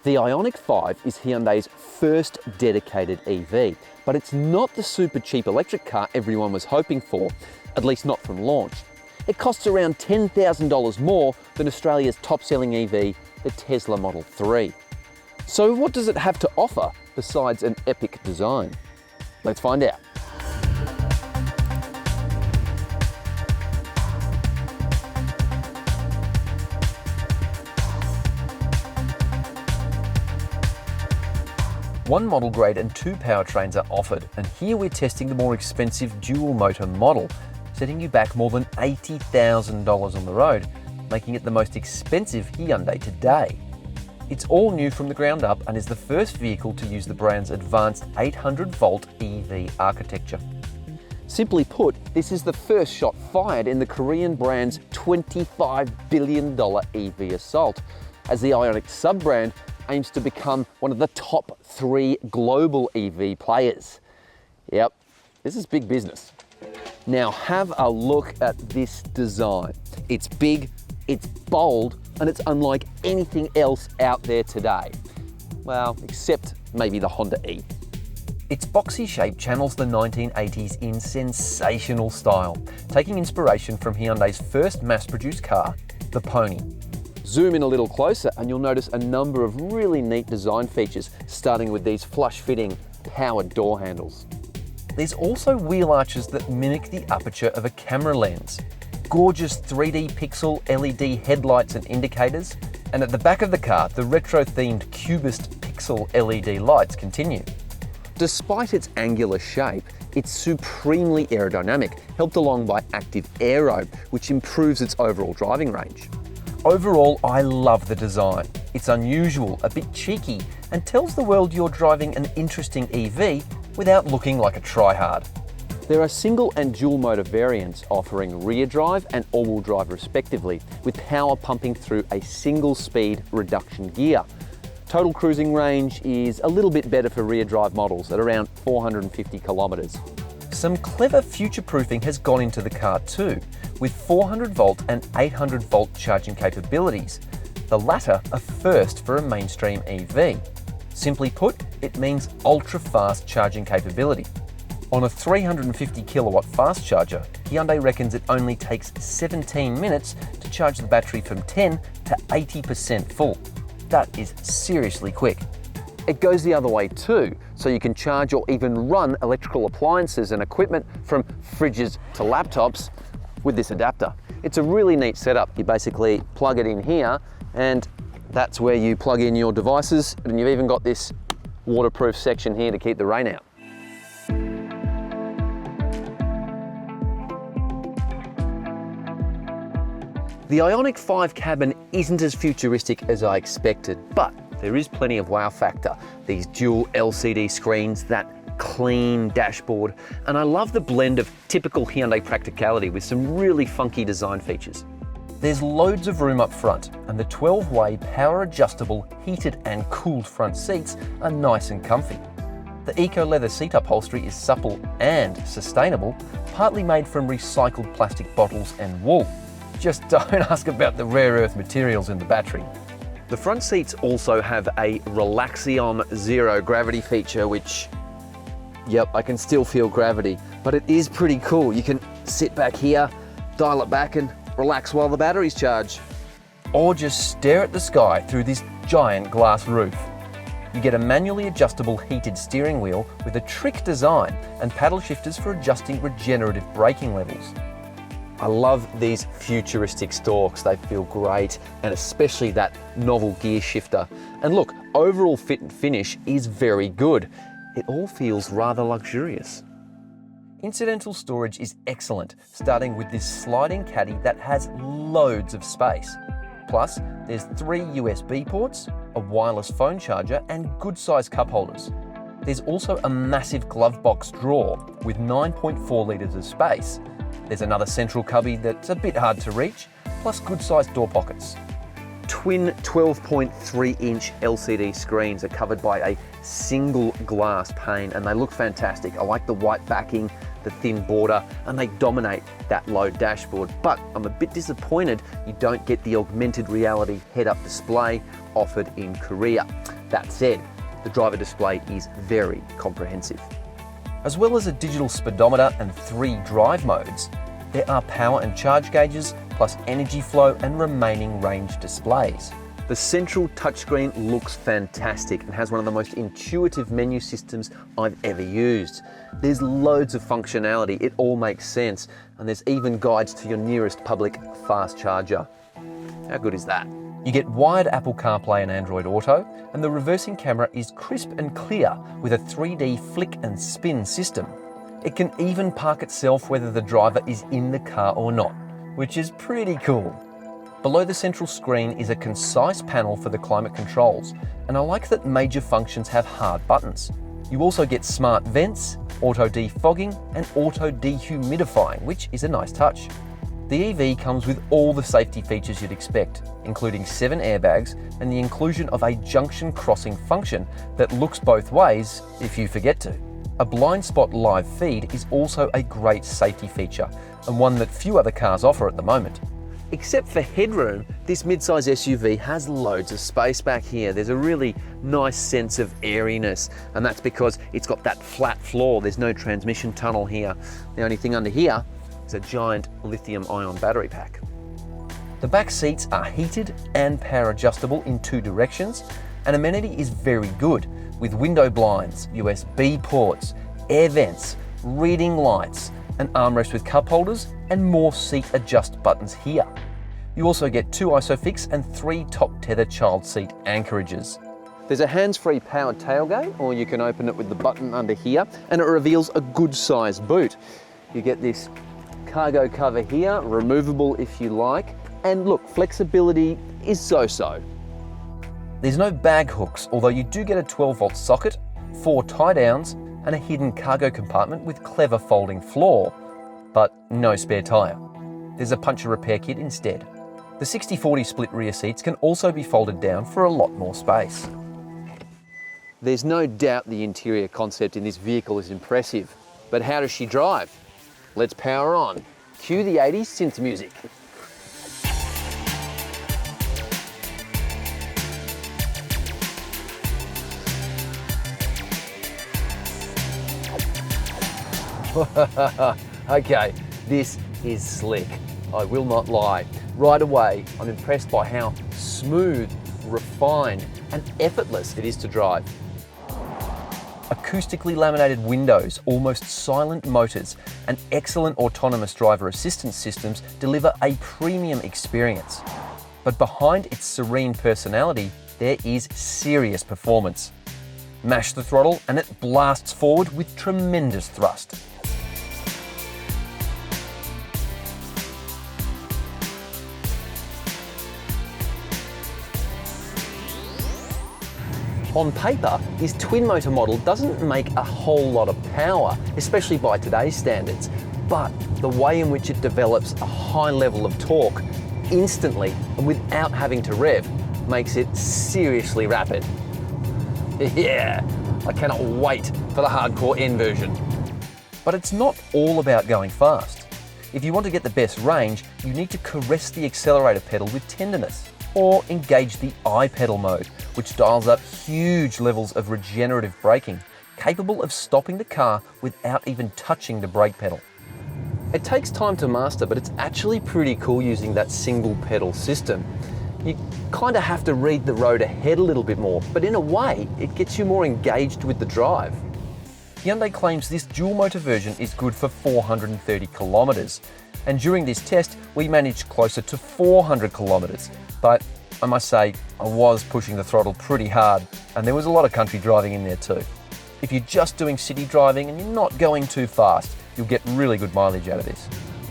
The IONIQ 5 is Hyundai's first dedicated EV, but it's not the super cheap electric car everyone was hoping for, at least not from launch. It costs around $10,000 more than Australia's top-selling EV, the Tesla Model 3. So what does it have to offer besides an epic design? Let's find out. One model grade and two powertrains are offered, and here we're testing the more expensive dual motor model, setting you back more than $80,000 on the road, making it the most expensive Hyundai today. It's all new from the ground up and is the first vehicle to use the brand's advanced 800-volt EV architecture. Simply put, this is the first shot fired in the Korean brand's $25 billion EV assault, as the IONIQ sub-brand aims to become one of the top 3 global EV players. Yep, this is big business. Now have a look at this design. It's big, it's bold, and it's unlike anything else out there today. Well, except maybe the Honda E. Its boxy shape channels the 1980s in sensational style, taking inspiration from Hyundai's first mass-produced car, the Pony. Zoom in a little closer and you'll notice a number of really neat design features, starting with these flush-fitting powered door handles. There's also wheel arches that mimic the aperture of a camera lens, gorgeous 3D pixel LED headlights and indicators, and at the back of the car, the retro-themed cubist pixel LED lights continue. Despite its angular shape, it's supremely aerodynamic, helped along by active aero, which improves its overall driving range. Overall, I love the design. It's unusual, a bit cheeky, and tells the world you're driving an interesting EV without looking like a tryhard. There are single and dual motor variants offering rear drive and all-wheel drive respectively, with power pumping through a single speed reduction gear. Total cruising range is a little bit better for rear drive models at around 450 kilometers. Some clever future-proofing has gone into the car too, with 400-volt and 800-volt charging capabilities, the latter a first for a mainstream EV. Simply put, it means ultra-fast charging capability. On a 350 kilowatt fast charger, Hyundai reckons it only takes 17 minutes to charge the battery from 10 to 80% full. That is seriously quick. It goes the other way too, so you can charge or even run electrical appliances and equipment from fridges to laptops with this adapter. It's a really neat setup. You basically plug it in here and that's where you plug in your devices, and you've even got this waterproof section here to keep the rain out. The IONIQ 5 cabin isn't as futuristic as I expected, but there is plenty of wow factor. These dual LCD screens, that clean dashboard, and I love the blend of typical Hyundai practicality with some really funky design features. There's loads of room up front, and the 12-way power-adjustable heated and cooled front seats are nice and comfy. The eco-leather seat upholstery is supple and sustainable, partly made from recycled plastic bottles and wool. Just don't ask about the rare earth materials in the battery. The front seats also have a Relaxion zero gravity feature, which, yep, I can still feel gravity, but it is pretty cool. You can sit back here, dial it back and relax while the batteries charge. Or just stare at the sky through this giant glass roof. You get a manually adjustable heated steering wheel with a trick design and paddle shifters for adjusting regenerative braking levels. I love these futuristic stalks, they feel great, and especially that novel gear shifter. And look, overall fit and finish is very good. It all feels rather luxurious. Incidental storage is excellent, starting with this sliding caddy that has loads of space. Plus, there's 3 USB ports, a wireless phone charger, and good-sized cup holders. There's also a massive glove box drawer with 9.4 litres of space. There's another central cubby that's a bit hard to reach, plus good-sized door pockets. Twin 12.3-inch LCD screens are covered by a single glass pane, and they look fantastic. I like the white backing, the thin border, and they dominate that low dashboard. But I'm a bit disappointed you don't get the augmented reality head-up display offered in Korea. That said, the driver display is very comprehensive. As well as a digital speedometer and 3 drive modes, there are power and charge gauges, plus energy flow and remaining range displays. The central touchscreen looks fantastic and has one of the most intuitive menu systems I've ever used. There's loads of functionality, it all makes sense, and there's even guides to your nearest public fast charger. How good is that? You get wired Apple CarPlay and Android Auto, and the reversing camera is crisp and clear with a 3D flick and spin system. It can even park itself whether the driver is in the car or not, which is pretty cool. Below the central screen is a concise panel for the climate controls, and I like that major functions have hard buttons. You also get smart vents, auto defogging, and auto dehumidifying, which is a nice touch. The EV comes with all the safety features you'd expect, including 7 airbags and the inclusion of a junction crossing function that looks both ways if you forget to. A blind spot live feed is also a great safety feature, and one that few other cars offer at the moment. Except for headroom, this midsize SUV has loads of space back here. There's a really nice sense of airiness, and that's because it's got that flat floor. There's no transmission tunnel here. The only thing under here is a giant lithium-ion battery pack. The back seats are heated and power adjustable in 2 directions, and amenity is very good, with window blinds, USB ports, air vents, reading lights, an armrest with cup holders, and more seat adjust buttons here. You also get 2 ISOFIX and 3 top tether child seat anchorages. There's a hands-free powered tailgate, or you can open it with the button under here, and it reveals a good-sized boot. You get this cargo cover here, removable if you like, and look, flexibility is so-so. There's no bag hooks, although you do get a 12-volt socket, 4 tie-downs, and a hidden cargo compartment with clever folding floor, but no spare tyre. There's a puncture repair kit instead. The 60/40 split rear seats can also be folded down for a lot more space. There's no doubt the interior concept in this vehicle is impressive, but how does she drive? Let's power on. Cue the 80s synth music. Okay, this is slick. I will not lie. Right away, I'm impressed by how smooth, refined, and effortless it is to drive. Acoustically laminated windows, almost silent motors, and excellent autonomous driver assistance systems deliver a premium experience. But behind its serene personality, there is serious performance. Mash the throttle and it blasts forward with tremendous thrust. On paper, this twin-motor model doesn't make a whole lot of power, especially by today's standards, but the way in which it develops a high level of torque instantly and without having to rev makes it seriously rapid. Yeah, I cannot wait for the hardcore N version. But it's not all about going fast. If you want to get the best range, you need to caress the accelerator pedal with tenderness, or engage the I-pedal mode, which dials up huge levels of regenerative braking, capable of stopping the car without even touching the brake pedal. It takes time to master, but it's actually pretty cool using that single pedal system. You kind of have to read the road ahead a little bit more, but in a way, it gets you more engaged with the drive. Hyundai claims this dual motor version is good for 430 kilometers, and during this test, we managed closer to 400 kilometers. But I must say, I was pushing the throttle pretty hard, and there was a lot of country driving in there too. If you're just doing city driving and you're not going too fast, you'll get really good mileage out of this.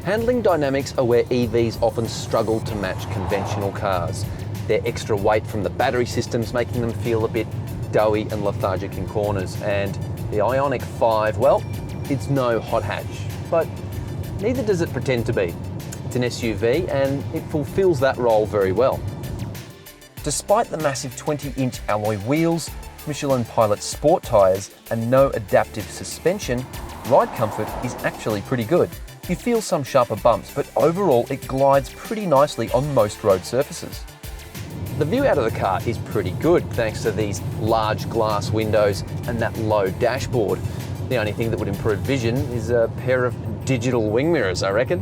Handling dynamics are where EVs often struggle to match conventional cars. Their extra weight from the battery systems making them feel a bit doughy and lethargic in corners, and the IONIQ 5, well, it's no hot hatch, but neither does it pretend to be. It's an SUV and it fulfills that role very well. Despite the massive 20-inch alloy wheels, Michelin Pilot sport tyres and no adaptive suspension, ride comfort is actually pretty good. You feel some sharper bumps, but overall it glides pretty nicely on most road surfaces. The view out of the car is pretty good thanks to these large glass windows and that low dashboard. The only thing that would improve vision is a pair of digital wing mirrors, I reckon.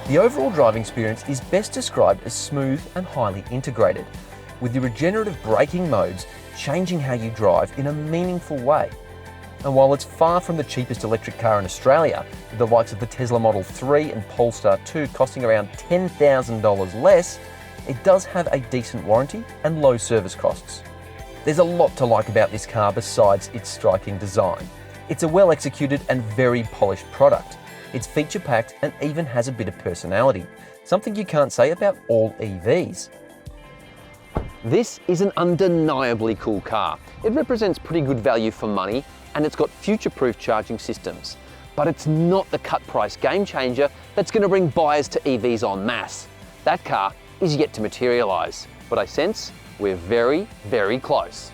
The overall driving experience is best described as smooth and highly integrated, with the regenerative braking modes changing how you drive in a meaningful way. And while it's far from the cheapest electric car in Australia, with the likes of the Tesla Model 3 and Polestar 2 costing around $10,000 less, it does have a decent warranty and low service costs. There's a lot to like about this car besides its striking design. It's a well-executed and very polished product. It's feature-packed and even has a bit of personality, something you can't say about all EVs. This is an undeniably cool car. It represents pretty good value for money, and it's got future-proof charging systems. But it's not the cut-price game changer that's going to bring buyers to EVs en masse. That car is yet to materialise, but I sense we're very, very close.